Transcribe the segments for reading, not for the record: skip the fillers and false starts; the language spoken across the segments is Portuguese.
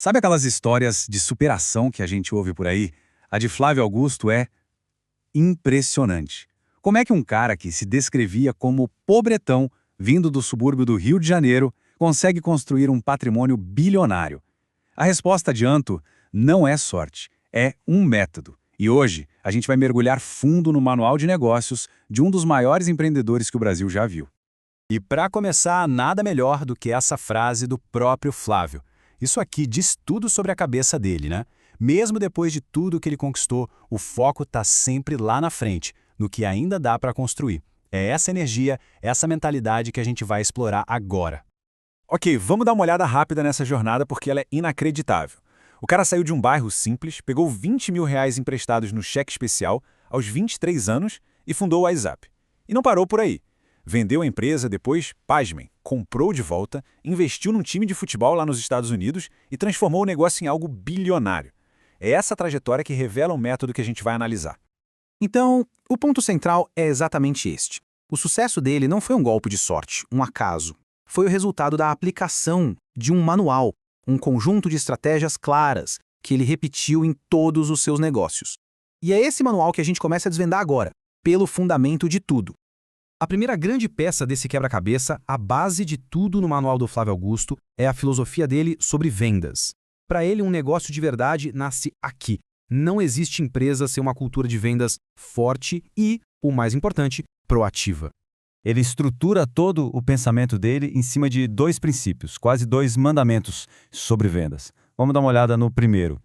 Sabe aquelas histórias de superação que a gente ouve por aí? A de Flávio Augusto é impressionante. Como é que um cara que se descrevia como pobretão, vindo do subúrbio do Rio de Janeiro, consegue construir um patrimônio bilionário? A resposta, adianto, não é sorte, é um método. E hoje a gente vai mergulhar fundo no manual de negócios de um dos maiores empreendedores que o Brasil já viu. E para começar, nada melhor do que essa frase do próprio Flávio. Isso aqui diz tudo sobre a cabeça dele, né? Mesmo depois de tudo que ele conquistou, o foco está sempre lá na frente, no que ainda dá para construir. É essa energia, essa mentalidade que a gente vai explorar agora. Ok, vamos dar uma olhada rápida nessa jornada porque ela é inacreditável. O cara saiu de um bairro simples, pegou 20 mil reais emprestados no cheque especial aos 23 anos e fundou o WhatsApp. E não parou por aí. Vendeu a empresa, depois, pasmem, comprou de volta, investiu num time de futebol lá nos Estados Unidos e transformou o negócio em algo bilionário. É essa trajetória que revela o método que a gente vai analisar. Então, o ponto central é exatamente este. O sucesso dele não foi um golpe de sorte, um acaso. Foi o resultado da aplicação de um manual, um conjunto de estratégias claras que ele repetiu em todos os seus negócios. E é esse manual que a gente começa a desvendar agora, pelo fundamento de tudo. A primeira grande peça desse quebra-cabeça, a base de tudo no manual do Flávio Augusto, é a filosofia dele sobre vendas. Para ele, um negócio de verdade nasce aqui. Não existe empresa sem uma cultura de vendas forte e, o mais importante, proativa. Ele estrutura todo o pensamento dele em cima de dois princípios, quase dois mandamentos sobre vendas. Vamos dar uma olhada no primeiro.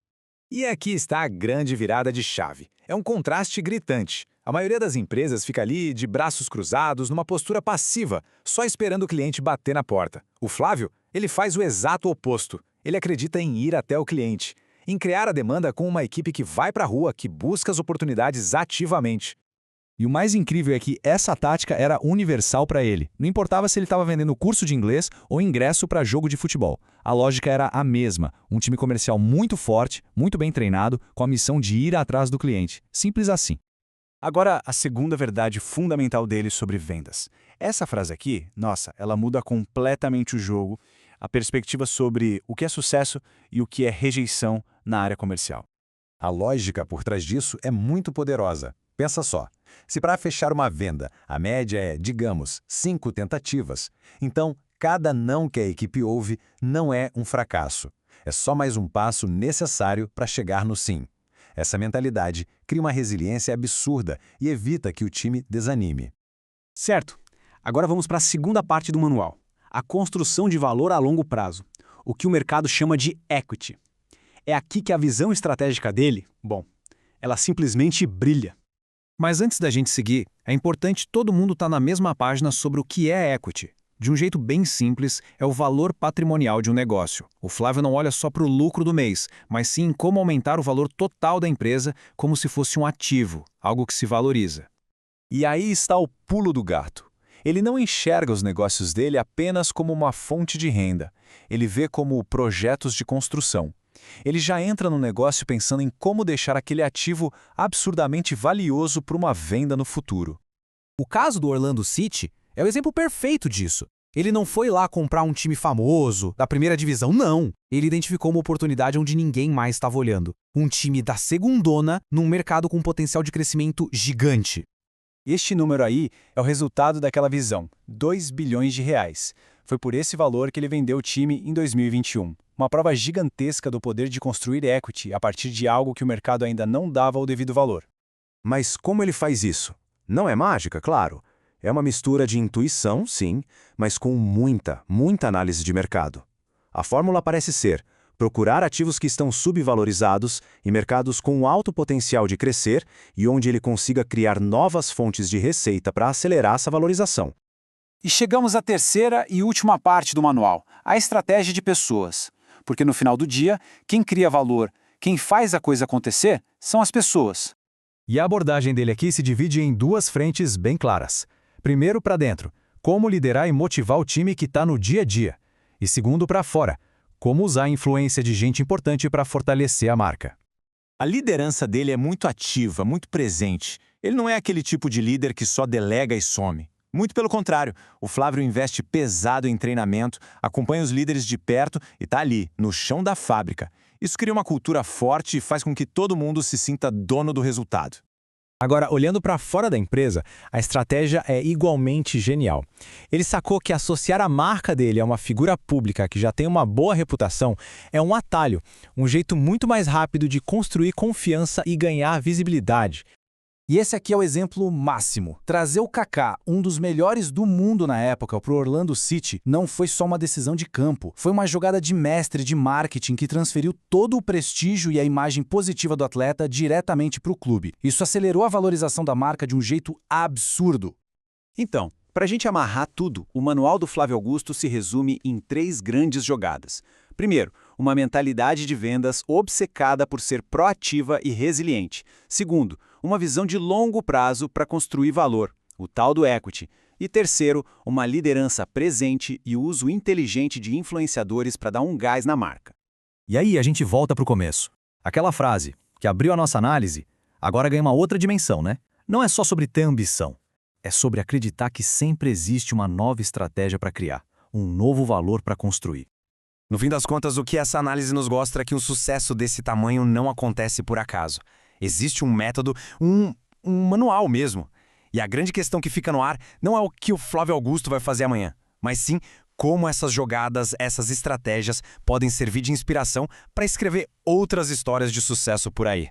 E aqui está a grande virada de chave. É um contraste gritante. A maioria das empresas fica ali de braços cruzados, numa postura passiva, só esperando o cliente bater na porta. O Flávio, ele faz o exato oposto. Ele acredita em ir até o cliente, em criar a demanda com uma equipe que vai para a rua, que busca as oportunidades ativamente. E o mais incrível é que essa tática era universal para ele. Não importava se ele estava vendendo curso de inglês ou ingresso para jogo de futebol. A lógica era a mesma. Um time comercial muito forte, muito bem treinado, com a missão de ir atrás do cliente. Simples assim. Agora, a segunda verdade fundamental dele sobre vendas. Essa frase aqui, nossa, ela muda completamente o jogo, a perspectiva sobre o que é sucesso e o que é rejeição na área comercial. A lógica por trás disso é muito poderosa. Pensa só, se para fechar uma venda a média é, digamos, 5 tentativas, então cada não que a equipe ouve não é um fracasso. É só mais um passo necessário para chegar no sim. Essa mentalidade cria uma resiliência absurda e evita que o time desanime. Certo. Agora vamos para a segunda parte do manual. A construção de valor a longo prazo. O que o mercado chama de equity. É aqui que a visão estratégica dele, ela simplesmente brilha. Mas antes da gente seguir, é importante todo mundo estar na mesma página sobre o que é equity. De um jeito bem simples, é o valor patrimonial de um negócio. O Flávio não olha só para o lucro do mês, mas sim em como aumentar o valor total da empresa como se fosse um ativo, algo que se valoriza. E aí está o pulo do gato. Ele não enxerga os negócios dele apenas como uma fonte de renda. Ele vê como projetos de construção. Ele já entra no negócio pensando em como deixar aquele ativo absurdamente valioso para uma venda no futuro. O caso do Orlando City é o exemplo perfeito disso. Ele não foi lá comprar um time famoso, da primeira divisão, não. Ele identificou uma oportunidade onde ninguém mais estava olhando. Um time da segundona num mercado com potencial de crescimento gigante. Este número aí é o resultado daquela visão, 2 bilhões de reais. Foi por esse valor que ele vendeu o time em 2021. Uma prova gigantesca do poder de construir equity a partir de algo que o mercado ainda não dava o devido valor. Mas como ele faz isso? Não é mágica, claro. É uma mistura de intuição, sim, mas com muita análise de mercado. A fórmula parece ser procurar ativos que estão subvalorizados em mercados com alto potencial de crescer e onde ele consiga criar novas fontes de receita para acelerar essa valorização. E chegamos à terceira e última parte do manual, a estratégia de pessoas. Porque no final do dia, quem cria valor, quem faz a coisa acontecer, são as pessoas. E a abordagem dele aqui se divide em duas frentes bem claras. Primeiro, para dentro, como liderar e motivar o time que está no dia a dia. E segundo, para fora, como usar a influência de gente importante para fortalecer a marca. A liderança dele é muito ativa, muito presente. Ele não é aquele tipo de líder que só delega e some. Muito pelo contrário, o Flávio investe pesado em treinamento, acompanha os líderes de perto e está ali, no chão da fábrica. Isso cria uma cultura forte e faz com que todo mundo se sinta dono do resultado. Agora, olhando para fora da empresa, a estratégia é igualmente genial. Ele sacou que associar a marca dele a uma figura pública que já tem uma boa reputação é um atalho, um jeito muito mais rápido de construir confiança e ganhar visibilidade. E esse aqui é o exemplo máximo. Trazer o Kaká, um dos melhores do mundo na época, para o Orlando City, não foi só uma decisão de campo. Foi uma jogada de mestre de marketing que transferiu todo o prestígio e a imagem positiva do atleta diretamente para o clube. Isso acelerou a valorização da marca de um jeito absurdo. Então, para a gente amarrar tudo, o manual do Flávio Augusto se resume em 3 grandes jogadas. Primeiro, uma mentalidade de vendas obcecada por ser proativa e resiliente. Segundo, uma visão de longo prazo para construir valor, o tal do equity. E terceiro, uma liderança presente e o uso inteligente de influenciadores para dar um gás na marca. E aí a gente volta para o começo. Aquela frase que abriu a nossa análise, agora ganha uma outra dimensão, né? Não é só sobre ter ambição. É sobre acreditar que sempre existe uma nova estratégia para criar, um novo valor para construir. No fim das contas, o que essa análise nos mostra é que um sucesso desse tamanho não acontece por acaso. Existe um método, um manual mesmo. E a grande questão que fica no ar não é o que o Flávio Augusto vai fazer amanhã, mas sim como essas jogadas, essas estratégias podem servir de inspiração para escrever outras histórias de sucesso por aí.